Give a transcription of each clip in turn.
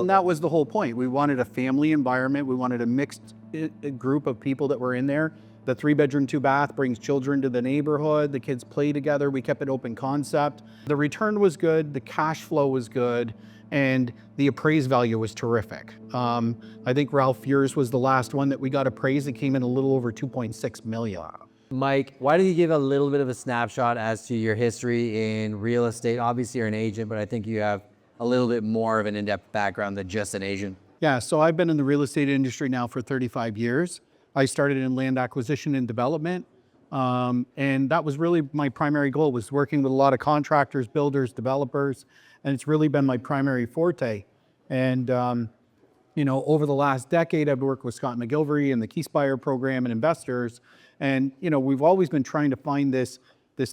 And that was the whole point. We wanted a family environment. We wanted a mixed group of people that were in there. The 3-bedroom, 2-bath brings children to the neighborhood. The kids play together. We kept it open concept. The return was good. The cash flow was good. And the appraised value was terrific. I think Ralph Feuer's was the last one that we got appraised. It came in a little over 2.6 million. Mike, why don't you give a little bit of a snapshot as to your history in real estate? Obviously, you're an agent, but I think you have a little bit more of an in-depth background than just an agent. Yeah, so I've been in the real estate industry now for 35 years. I started in land acquisition and development. And that was really my primary goal, was working with a lot of contractors, builders, developers, and it's really been my primary forte. And, over the last decade, I've worked with Scott McGilvery and the Keyspire program and investors. And, we've always been trying to find this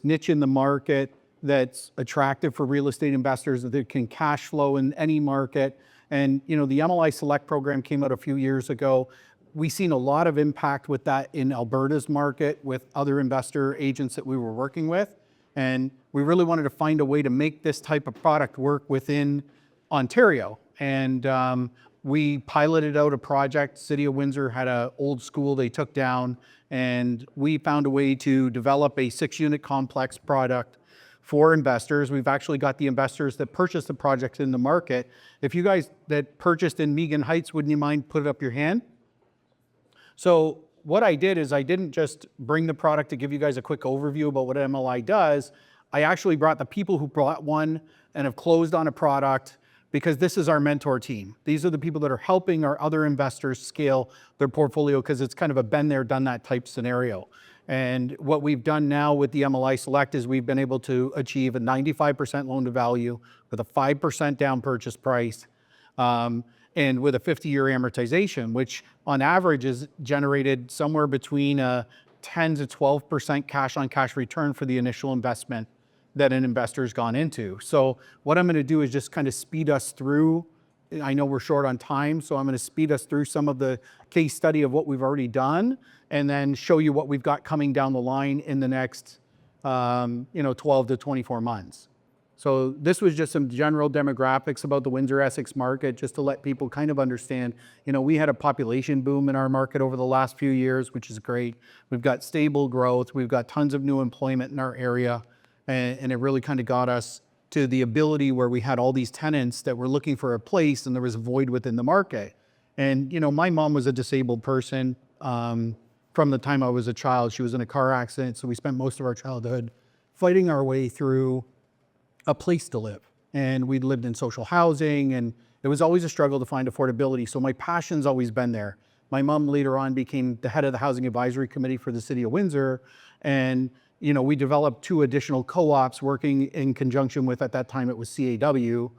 niche in the market that's attractive for real estate investors, that can cash flow in any market. And, the MLI Select program came out a few years ago. We've seen a lot of impact with that in Alberta's market with other investor agents that we were working with. And we really wanted to find a way to make this type of product work within Ontario. And we piloted out a project. City of Windsor had an old school they took down, and we found a way to develop a 6-unit complex product for investors. We've actually got the investors that purchased the project in the market. If you guys that purchased in Megan Heights, wouldn't you mind put up your hand? So what I did is I didn't just bring the product to give you guys a quick overview about what MLI does. I actually brought the people who brought one and have closed on a product, because this is our mentor team. These are the people that are helping our other investors scale their portfolio, because it's kind of a been there, done that type scenario. And what we've done now with the MLI Select is we've been able to achieve a 95% loan to value with a 5% down purchase price, and with a 50-year amortization, which on average is generated somewhere between a 10 to 12% cash on cash return for the initial investment that an investor's gone into. So what I'm going to do is just kind of speed us through. I know we're short on time, so I'm going to speed us through some of the case study of what we've already done, and then show you what we've got coming down the line in the next 12 to 24 months. So this was just some general demographics about the Windsor-Essex market, just to let people kind of understand. We had a population boom in our market over the last few years, which is great. We've got stable growth. We've got tons of new employment in our area. And it really kind of got us to the ability where we had all these tenants that were looking for a place, and there was a void within the market. And, my mom was a disabled person from the time I was a child. She was in a car accident, so we spent most of our childhood fighting our way through a place to live. And we'd lived in social housing, and it was always a struggle to find affordability. So my passion's always been there. My mom later on became the head of the Housing Advisory Committee for the City of Windsor. And, we developed 2 additional co-ops working in conjunction with, at that time it was CAW,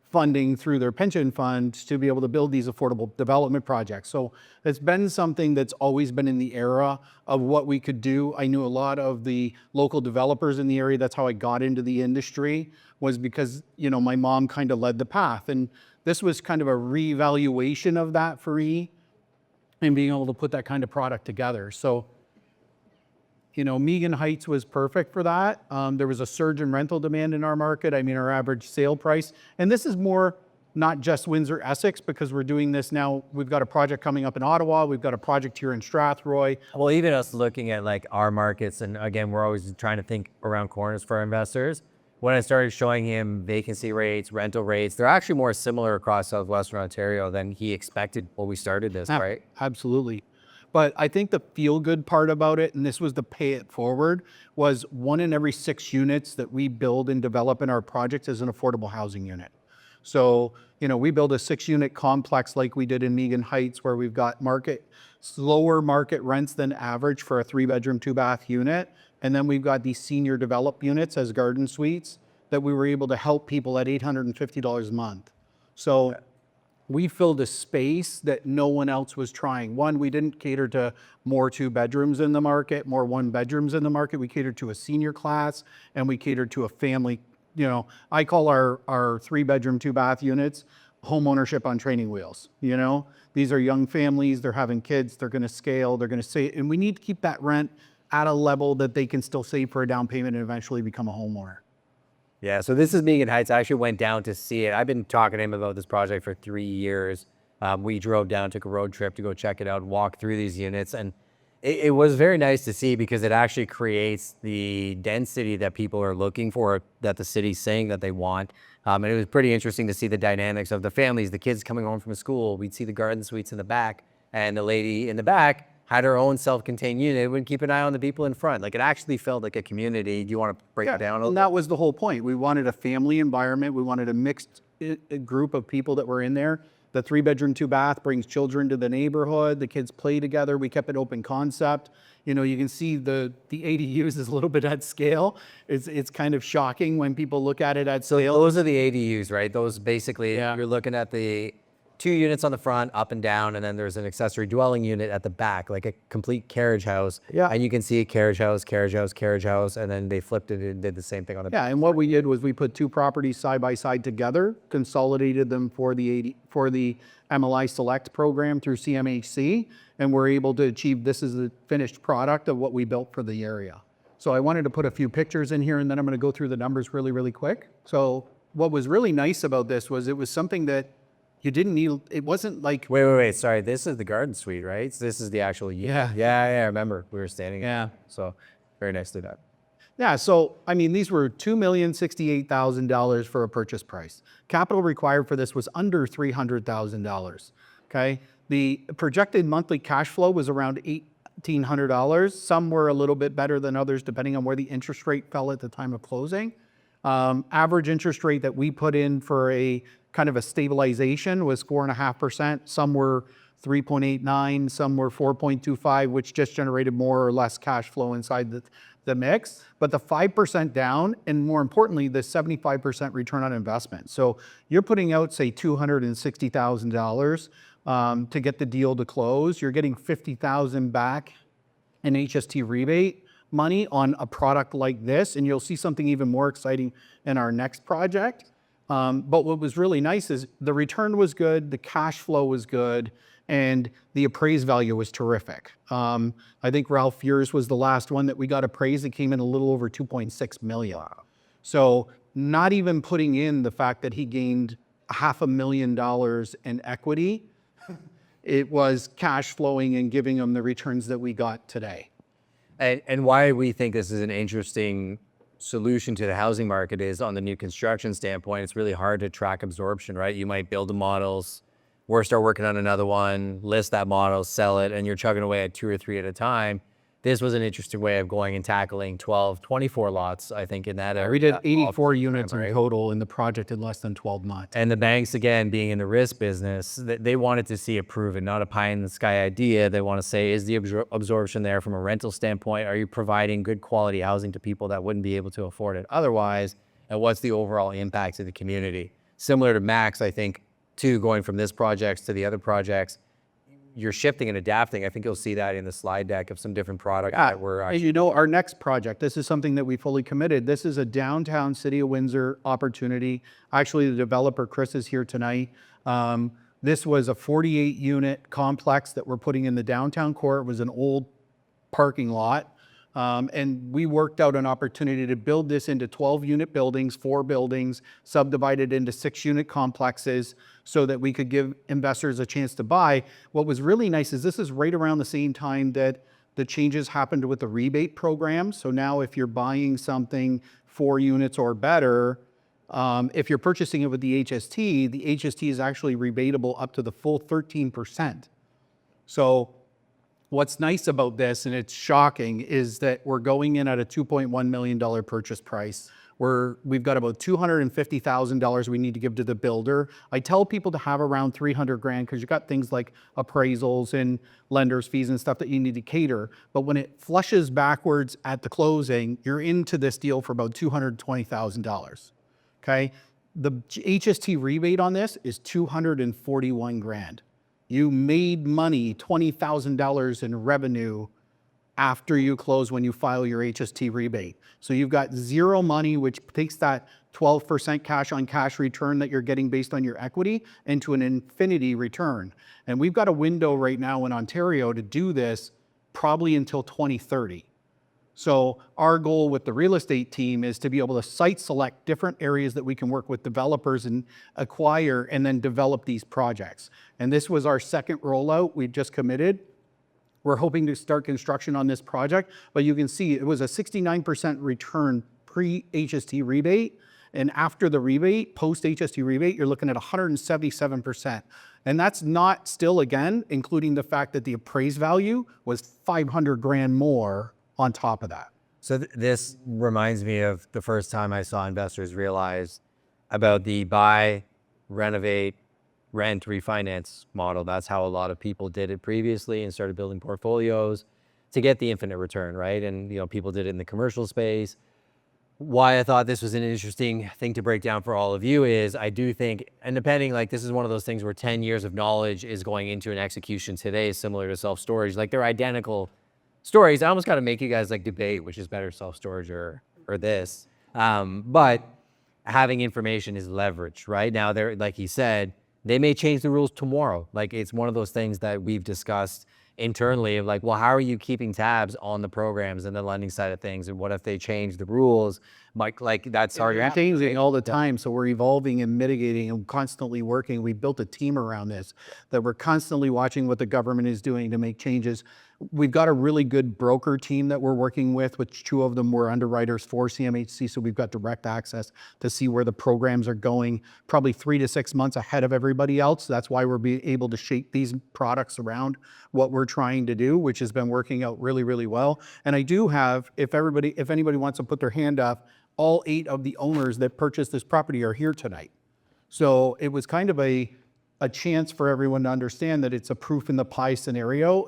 funding through their pension fund to be able to build these affordable development projects. So it's been something that's always been in the era of what we could do. I knew a lot of the local developers in the area. That's how I got into the industry, was because, my mom kind of led the path. And this was kind of a reevaluation of that for me, and being able to put that kind of product together. So, Megan Heights was perfect for that. There was a surge in rental demand in our market. Our average sale price, and this is more not just Windsor-Essex, because we're doing this now. We've got a project coming up in Ottawa. We've got a project here in Strathroy. Well, even us looking at like our markets, and again, we're always trying to think around corners for our investors. When I started showing him vacancy rates, rental rates, they're actually more similar across Southwestern Ontario than he expected when we started this, right? Absolutely. But I think the feel-good part about it, and this was the pay it forward, was 1 in every 6 units that we build and develop in our projects is an affordable housing unit. So, we build a 6-unit complex like we did in Megan Heights, where we've got slower market rents than average for a 3-bedroom, 2-bath unit. And then we've got these senior developed units as garden suites that we were able to help people at $850 a month. So we filled a space that no one else was trying. One, we didn't cater to more 2-bedrooms in the market, more 1-bedrooms in the market. We catered to a senior class, and we catered to a family. I call our 3-bedroom, 2-bath units home ownership on training wheels. These are young families. They're having kids. They're going to scale. They're going to save. And we need to keep that rent at a level that they can still save for a down payment and eventually become a homeowner. Yeah, so this is Megan Heights. I actually went down to see it. I've been talking to him about this project for 3 years. We drove down, took a road trip to go check it out, walk through these units, and it was very nice to see because it actually creates the density that people are looking for, that the city's saying that they want. And it was pretty interesting to see the dynamics of the families, the kids coming home from school. We'd see the garden suites in the back, and the lady in the back had her own self-contained unit. Would keep an eye on the people in front. Like, it actually felt like a community. Do you want to break it down a little? And that was the whole point. We wanted a family environment. We wanted a mixed group of people that were in there. The 3-bedroom, 2-bath brings children to the neighborhood. The kids play together. We kept it open concept. You know, you can see the ADUs is a little bit at scale. It's kind of shocking when people look at it at scale. Those are the ADUs, right? Those basically, you're looking at the 2 units on the front, up and down, and then there's an accessory dwelling unit at the back, like a complete carriage house. Yeah. And you can see carriage house, carriage house, carriage house, and then they flipped it and did the same thing on the back. Yeah, and what we did was we put 2 properties side by side together, consolidated them for the MLI Select program through CMHC, and we're able to achieve this as the finished product of what we built for the area. So I wanted to put a few pictures in here, and then I'm going to go through the numbers really, really quick. So what was really nice about this was it was something that you didn't need. It wasn't like Wait. Sorry, this is the garden suite, right? So this is the actual unit. Yeah. I remember we were standing. Yeah. So very nicely done. Yeah, so I mean, these were $2,068,000 for a purchase price. Capital required for this was under $300,000. Okay, the projected monthly cash flow was around $1,800. Some were a little bit better than others, depending on where the interest rate fell at the time of closing. Average interest rate that we put in for a kind of a stabilization was 4.5%. Some were 3.89, some were 4.25, which just generated more or less cash flow inside the mix. But the 5% down, and more importantly, the 75% return on investment. So you're putting out, say, $260,000 to get the deal to close. You're getting $50,000 back in HST rebate money on a product like this, and you'll see something even more exciting in our next project. But what was really nice is the return was good, the cash flow was good, and the appraised value was terrific. I think Ralph, yours was the last one that we got appraised. It came in a little over 2.6 million. So not even putting in the fact that he gained $500,000 in equity, it was cash flowing and giving him the returns that we got today. And why we think this is an interesting solution to the housing market is on the new construction standpoint, it's really hard to track absorption, right? You might build the models, start working on another one, list that model, sell it, and you're chugging away at 2 or 3 at a time. This was an interesting way of going and tackling 12, 24 lots, I think, in that area. We did 84 units in total in the project in less than 12 months. And the banks, again, being in the risk business, they wanted to see it proven, not a pie-in-the-sky idea. They want to say, is the absorption there from a rental standpoint? Are you providing good quality housing to people that wouldn't be able to afford it otherwise? And what's the overall impact to the community? Similar to Max, I think, too, going from this project to the other projects, you're shifting and adapting. I think you'll see that in the slide deck of some different products that we're actually... You know, our next project, this is something that we fully committed. This is a downtown City of Windsor opportunity. Actually, the developer, Chris, is here tonight. This was a 48-unit complex that we're putting in the downtown core. It was an old parking lot. And we worked out an opportunity to build this into 12-unit buildings, 4 buildings, subdivided into 6-unit complexes so that we could give investors a chance to buy. What was really nice is this is right around the same time that the changes happened with the rebate program. So now if you're buying something 4 units or better, if you're purchasing it with the HST is actually rebatable up to the full 13%. So what's nice about this, and it's shocking, is that we're going in at a $2.1 million purchase price. We've got about $250,000 we need to give to the builder. I tell people to have around 300 grand because you've got things like appraisals and lenders fees and stuff that you need to cater. But when it flushes backwards at the closing, you're into this deal for about $220,000. Okay, the HST rebate on this is 241 grand. You made money, $20,000 in revenue after you close when you file your HST rebate. So you've got zero money, which takes that 12% cash on cash return that you're getting based on your equity into an infinity return. And we've got a window right now in Ontario to do this probably until 2030. So our goal with the real estate team is to be able to site select different areas that we can work with developers and acquire and then develop these projects. And this was our second rollout. We just committed. We're hoping to start construction on this project, but you can see it was a 69% return pre-HST rebate. And after the rebate, post-HST rebate, you're looking at 177%. And that's not still, again, including the fact that the appraised value was 500 grand more on top of that. So this reminds me of the first time I saw investors realize about the buy, renovate, rent, refinance model. That's how a lot of people did it previously and started building portfolios to get the infinite return, right? And people did it in the commercial space. Why I thought this was an interesting thing to break down for all of you is I do think, and depending, like this is one of those things where 10 years of knowledge is going into an execution today, similar to self-storage. Like they're identical stories. I almost got to make you guys like debate which is better, self-storage or this. But having information is leverage, right? Now, they're, like he said, they may change the rules tomorrow. Like it's one of those things that we've discussed internally of like, well, how are you keeping tabs on the programs and the lending side of things? And what if they change the rules? Like that's already changing all the time. So we're evolving and mitigating and constantly working. We built a team around this that we're constantly watching what the government is doing to make changes. We've got a really good broker team that we're working with, which two of them were underwriters for CMHC. So we've got direct access to see where the programs are going, probably 3 to 6 months ahead of everybody else. That's why we're being able to shape these products around what we're trying to do, which has been working out really, really well. And I do have, if anybody wants to put their hand up, all 8 of the owners that purchased this property are here tonight. So it was kind of a chance for everyone to understand that it's a proof in the pie scenario.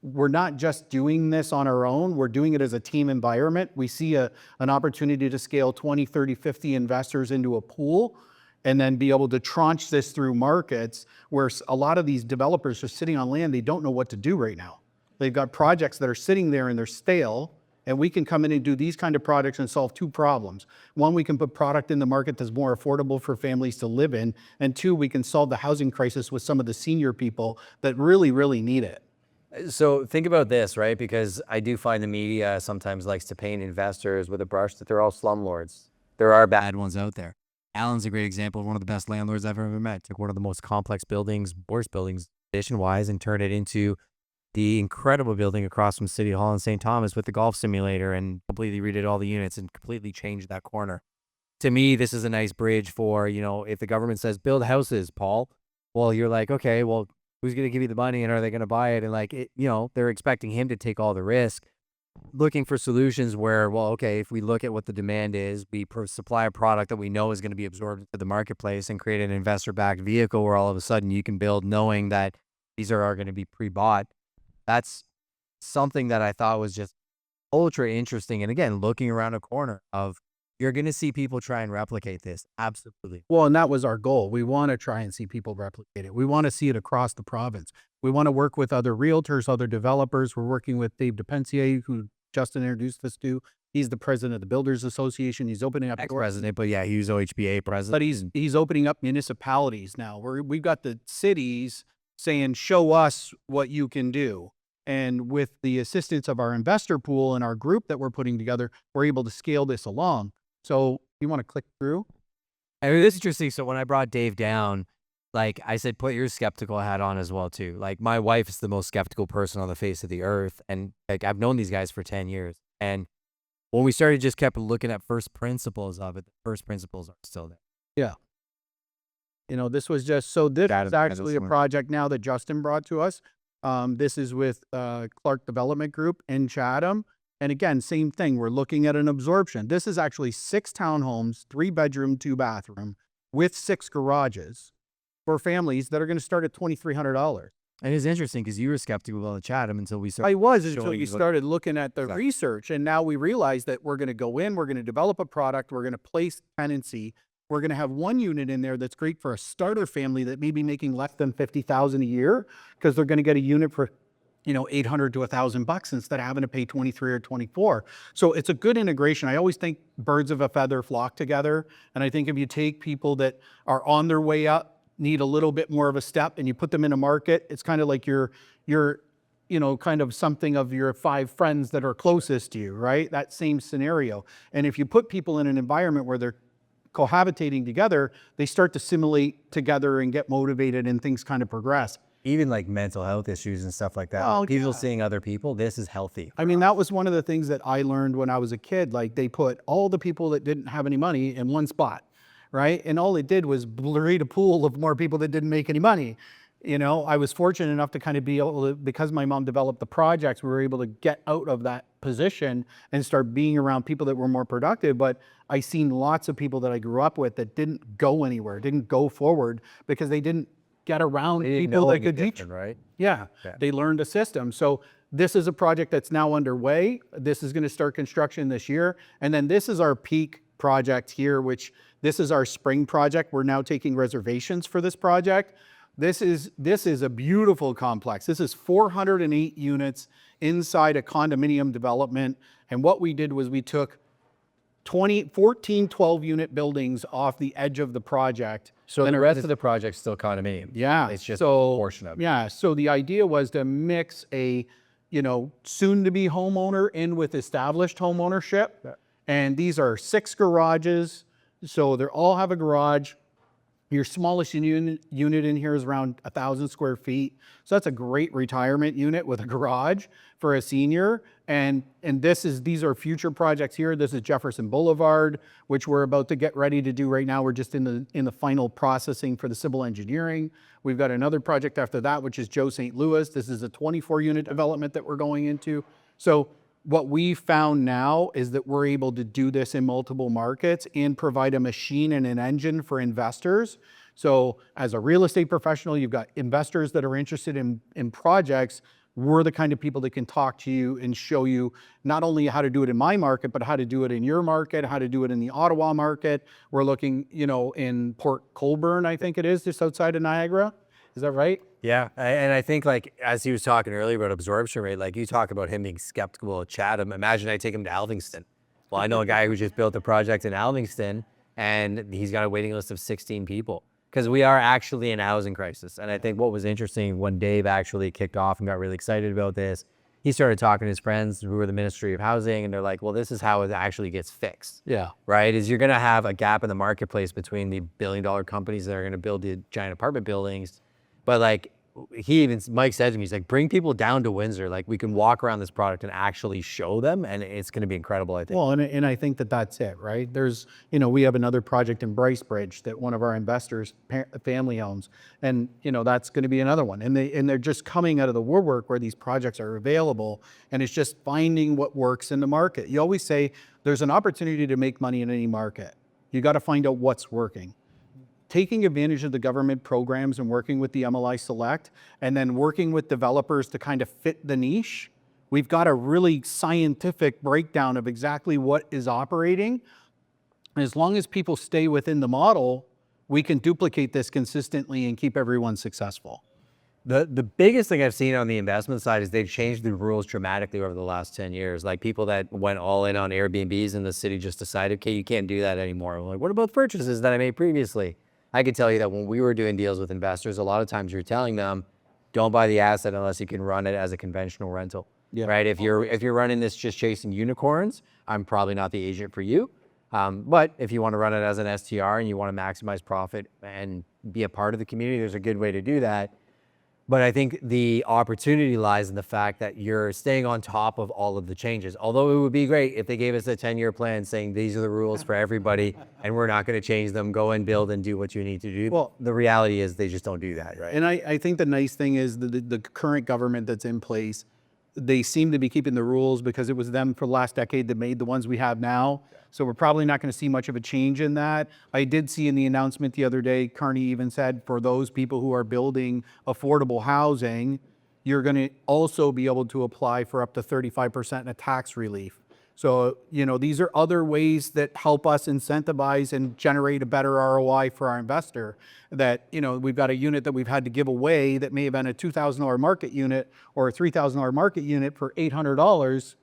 We're not just doing this on our own, we're doing it as a team environment. We see an opportunity to scale 20, 30, 50 investors into a pool and then be able to tranche this through markets where a lot of these developers are sitting on land, they don't know what to do right now. They've got projects that are sitting there and they're stale. And we can come in and do these kind of projects and solve 2 problems. 1, we can put product in the market that's more affordable for families to live in. And 2, we can solve the housing crisis with some of the senior people that really, really need it. So think about this, right? Because I do find the media sometimes likes to paint investors with a brush that they're all slumlords. There are bad ones out there. Alan's a great example of one of the best landlords I've ever met. Took one of the most complex buildings, worst buildings, condition-wise, and turned it into the incredible building across from City Hall in St. Thomas with the golf simulator and completely redid all the units and completely changed that corner. To me, this is a nice bridge for, if the government says build houses, Paul, well, you're like, okay, well, who's going to give you the money and are they going to buy it? And they're expecting him to take all the risk. Looking for solutions where, well, okay, if we look at what the demand is, we supply a product that we know is going to be absorbed into the marketplace and create an investor-backed vehicle where all of a sudden you can build knowing that these are going to be pre-bought. That's something that I thought was just ultra interesting. And again, looking around a corner of, you're going to see people try and replicate this. Absolutely. Well, and that was our goal. We want to try and see people replicate it. We want to see it across the province. We want to work with other realtors, other developers. We're working with Dave DePensier, who Justin introduced us to. He's the president of the Builders Association. He's opening up ex-president, but yeah, he was OHBA president. But he's opening up municipalities now. We've got the cities saying, show us what you can do. And with the assistance of our investor pool and our group that we're putting together, we're able to scale this along. So you want to click through? I mean, this is interesting. So when I brought Dave down, like I said, put your skeptical hat on as well too. Like my wife is the most skeptical person on the face of the earth. And like I've known these guys for 10 years. And when we started, just kept looking at first principles of it. The first principles are still there. Yeah. This was just, so this is actually a project now that Justin brought to us. This is with Clark Development Group in Chatham. And again, same thing. We're looking at an absorption. This is actually 6 townhomes, 3 bedroom, 2 bathroom with 6 garages for families that are going to start at $2,300. And it's interesting because you were skeptical about Chatham until we started. I was until you started looking at the research. And now we realize that we're going to go in, we're going to develop a product, we're going to place tenancy. We're going to have 1 unit in there that's great for a starter family that may be making less than $50,000 a year because they're going to get a unit for $800 to $1,000 instead of having to pay 23 or 24. So it's a good integration. I always think birds of a feather flock together. And I think if you take people that are on their way up, need a little bit more of a step, and you put them in a market, it's kind of like you're kind of something of your 5 friends that are closest to you, right? That same scenario. And if you put people in an environment where they're cohabitating together, they start to simulate together and get motivated and things kind of progress. Even like mental health issues and stuff like that. Well, People seeing other people, this is healthy. I mean, that was one of the things that I learned when I was a kid. Like, they put all the people that didn't have any money in one spot, right? And all it did was breed a pool of more people that didn't make any money. I was fortunate enough to kind of be able to, because my mom developed the projects, we were able to get out of that position and start being around people that were more productive. But I seen lots of people that I grew up with that didn't go anywhere, didn't go forward because they didn't get around people that could teach. Right? Yeah, they learned a system. So this is a project that's now underway. This is going to start construction this year. And then this is our peak project here, which this is our spring project. We're now taking reservations for this project. This is a beautiful complex. This is 408 units inside a condominium development. And what we did was we took 14 12-unit buildings off the edge of the project. So the rest of the project's still condominium. Yeah. It's just a portion of it. Yeah. So the idea was to mix a, soon-to-be homeowner in with established home ownership. Yeah. And these are 6 garages. So they all have a garage. Your smallest unit in here is around 1,000 square feet. So that's a great retirement unit with a garage for a senior. And these are future projects here. This is Jefferson Boulevard, which we're about to get ready to do right now. We're just in the final processing for the civil engineering. We've got another project after that, which is Joe St. Louis. This is a 24-unit development that we're going into. So what we found now is that we're able to do this in multiple markets and provide a machine and an engine for investors. So as a real estate professional, you've got investors that are interested in projects. We're the kind of people that can talk to you and show you not only how to do it in my market, but how to do it in your market, how to do it in the Ottawa market. We're looking, in Port Colborne, I think it is, just outside of Niagara. Is that right? Yeah, and I think as he was talking earlier about absorption rate, like you talk about him being skeptical of Chatham. Imagine I take him to Alvingston. Well, I know a guy who just built a project in Alvingston, and he's got a waiting list of 16 people because we are actually in a housing crisis. And I think what was interesting when Dave actually kicked off and got really excited about this, he started talking to his friends who were the Ministry of Housing, and they're like, well, this is how it actually gets fixed. Yeah. Right? Is you're going to have a gap in the marketplace between the billion-dollar companies that are going to build the giant apartment buildings. But Mike said to me, he's like, bring people down to Windsor. Like, we can walk around this product and actually show them, and it's going to be incredible, I think. Well, and I think that's it, right? There's, we have another project in Bracebridge that one of our investors, family owns, and, that's going to be another one. And they're just coming out of the woodwork where these projects are available, and it's just finding what works in the market. You always say there's an opportunity to make money in any market. You got to find out what's working. Taking advantage of the government programs and working with the MLI Select, and then working with developers to kind of fit the niche. We've got a really scientific breakdown of exactly what is operating. And as long as people stay within the model, we can duplicate this consistently and keep everyone successful. The biggest thing I've seen on the investment side is they've changed the rules dramatically over the last 10 years. Like, people that went all in on Airbnbs and the city just decided, okay, you can't do that anymore. I'm like, what about purchases that I made previously? I can tell you that when we were doing deals with investors, a lot of times you're telling them, don't buy the asset unless you can run it as a conventional rental, right? If you're running this just chasing unicorns, I'm probably not the agent for you. But if you want to run it as an STR and you want to maximize profit and be a part of the community, there's a good way to do that. But I think the opportunity lies in the fact that you're staying on top of all of the changes. Although it would be great if they gave us a 10-year plan saying these are the rules for everybody and we're not going to change them, go and build and do what you need to do. Well, the reality is they just don't do that, right? And I think the nice thing is the current government that's in place, they seem to be keeping the rules because it was them for the last decade that made the ones we have now. So we're probably not going to see much of a change in that. I did see in the announcement the other day, Carney even said for those people who are building affordable housing, you're going to also be able to apply for up to 35% in a tax relief. So, these are other ways that help us incentivize and generate a better ROI for our investor. That, we've got a unit that we've had to give away that may have been a $2,000 market unit or a $3,000 market unit for $800.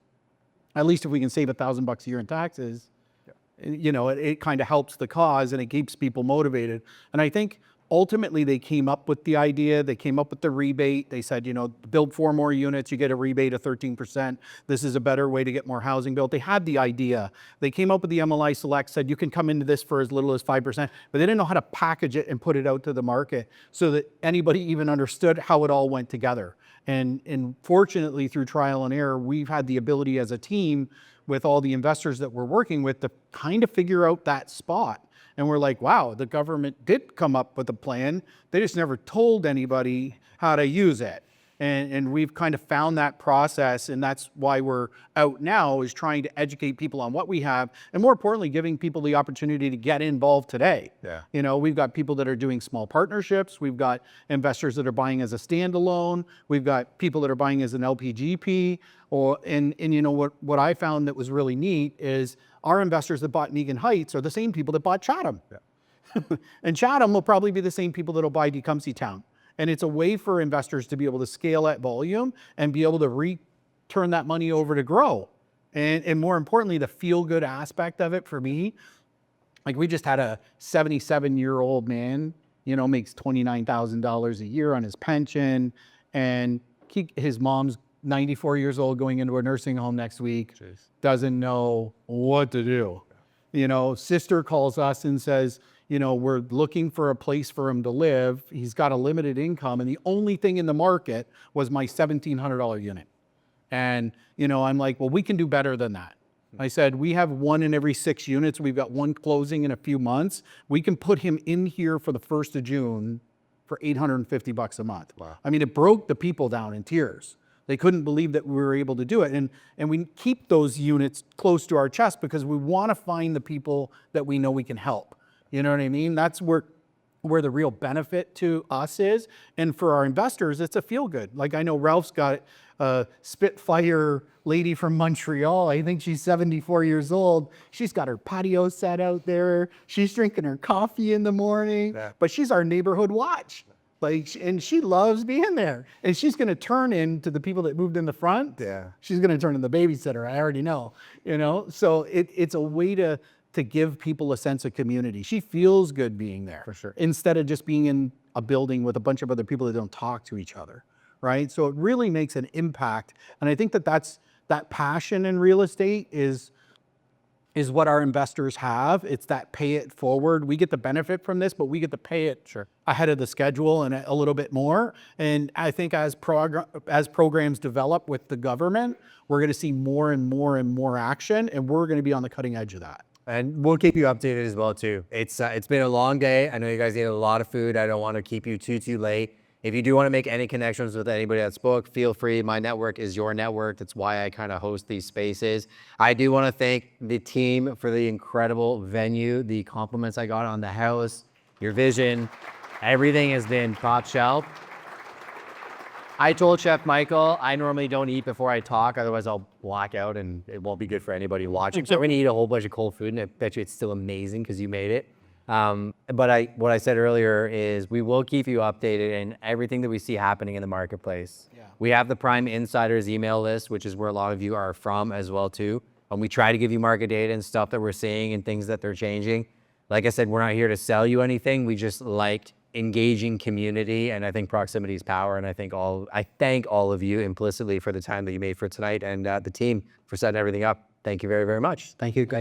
At least if we can save $1,000 a year in taxes, it kind of helps the cause and it keeps people motivated. And I think ultimately they came up with the idea, they came up with the rebate. They said, build 4 more units, you get a rebate of 13%. This is a better way to get more housing built. They had the idea. They came up with the MLI Select, said you can come into this for as little as 5%, but they didn't know how to package it and put it out to the market so that anybody even understood how it all went together. And fortunately, through trial and error, we've had the ability as a team with all the investors that we're working with to kind of figure out that spot. And we're like, wow, the government did come up with a plan. They just never told anybody how to use it. And we've kind of found that process, and that's why we're out now, is trying to educate people on what we have, and more importantly, giving people the opportunity to get involved today. Yeah. We've got people that are doing small partnerships. We've got investors that are buying as a standalone. We've got people that are buying as an LPGP. What I found that was really neat is our investors that bought Negan Heights are the same people that bought Chatham. Yeah. And Chatham will probably be the same people that will buy Tecumseh Town. And it's a way for investors to be able to scale at volume and be able to return that money over to grow. And more importantly, the feel-good aspect of it for me, like we just had a 77-year-old man, makes $29,000 a year on his pension. And his mom's 94 years old going into a nursing home next week. Jeez. Doesn't know what to do. Sister calls us and says, we're looking for a place for him to live. He's got a limited income, and the only thing in the market was my $1,700 unit. And, I'm like, well, we can do better than that. I said, we have 1 in every 6 units. We've got 1 closing in a few months. We can put him in here for the 1st of June for $850 a month. Wow. I mean, it broke the people down in tears. They couldn't believe that we were able to do it. And we keep those units close to our chest because we want to find the people that we know we can help. You know what I mean? That's where the real benefit to us is. And for our investors, it's a feel good. Like I know Ralph's got a Spitfire lady from Montreal. I think she's 74 years old. She's got her patio set out there. She's drinking her coffee in the morning, but she's our neighborhood watch. And she loves being there. And she's going to turn into the people that moved in the front. Yeah. She's going to turn into the babysitter. I already know, So it's a way to give people a sense of community. She feels good being there. For sure. Instead of just being in a building with a bunch of other people that don't talk to each other, right? So it really makes an impact. And I think that passion in real estate is what our investors have. It's that pay it forward. We get the benefit from this, but we get to pay it ahead of the schedule and a little bit more. And I think as programs develop with the government, we're going to see more and more and more action, and we're going to be on the cutting edge of that. And we'll keep you updated as well too. It's been a long day. I know you guys ate a lot of food. I don't want to keep you too late. If you do want to make any connections with anybody that's booked, feel free. My network is your network. That's why I kind of host these spaces. I do want to thank the team for the incredible venue, the compliments I got on the house, your vision. Everything has been top shelf. I told Chef Michael, I normally don't eat before I talk, otherwise I'll black out and it won't be good for anybody watching. So we're gonna eat a whole bunch of cold food, and I bet you it's still amazing because you made it. But what I said earlier is we will keep you updated in everything that we see happening in the marketplace. Yeah. We have the Prime Insiders email list, which is where a lot of you are from as well too. And we try to give you market data and stuff that we're seeing and things that they're changing. Like I said, we're not here to sell you anything. We just liked engaging community, and I think proximity is power. And I thank all of you implicitly for the time that you made for tonight, and the team for setting everything up. Thank you very, very much. Thank you, guys.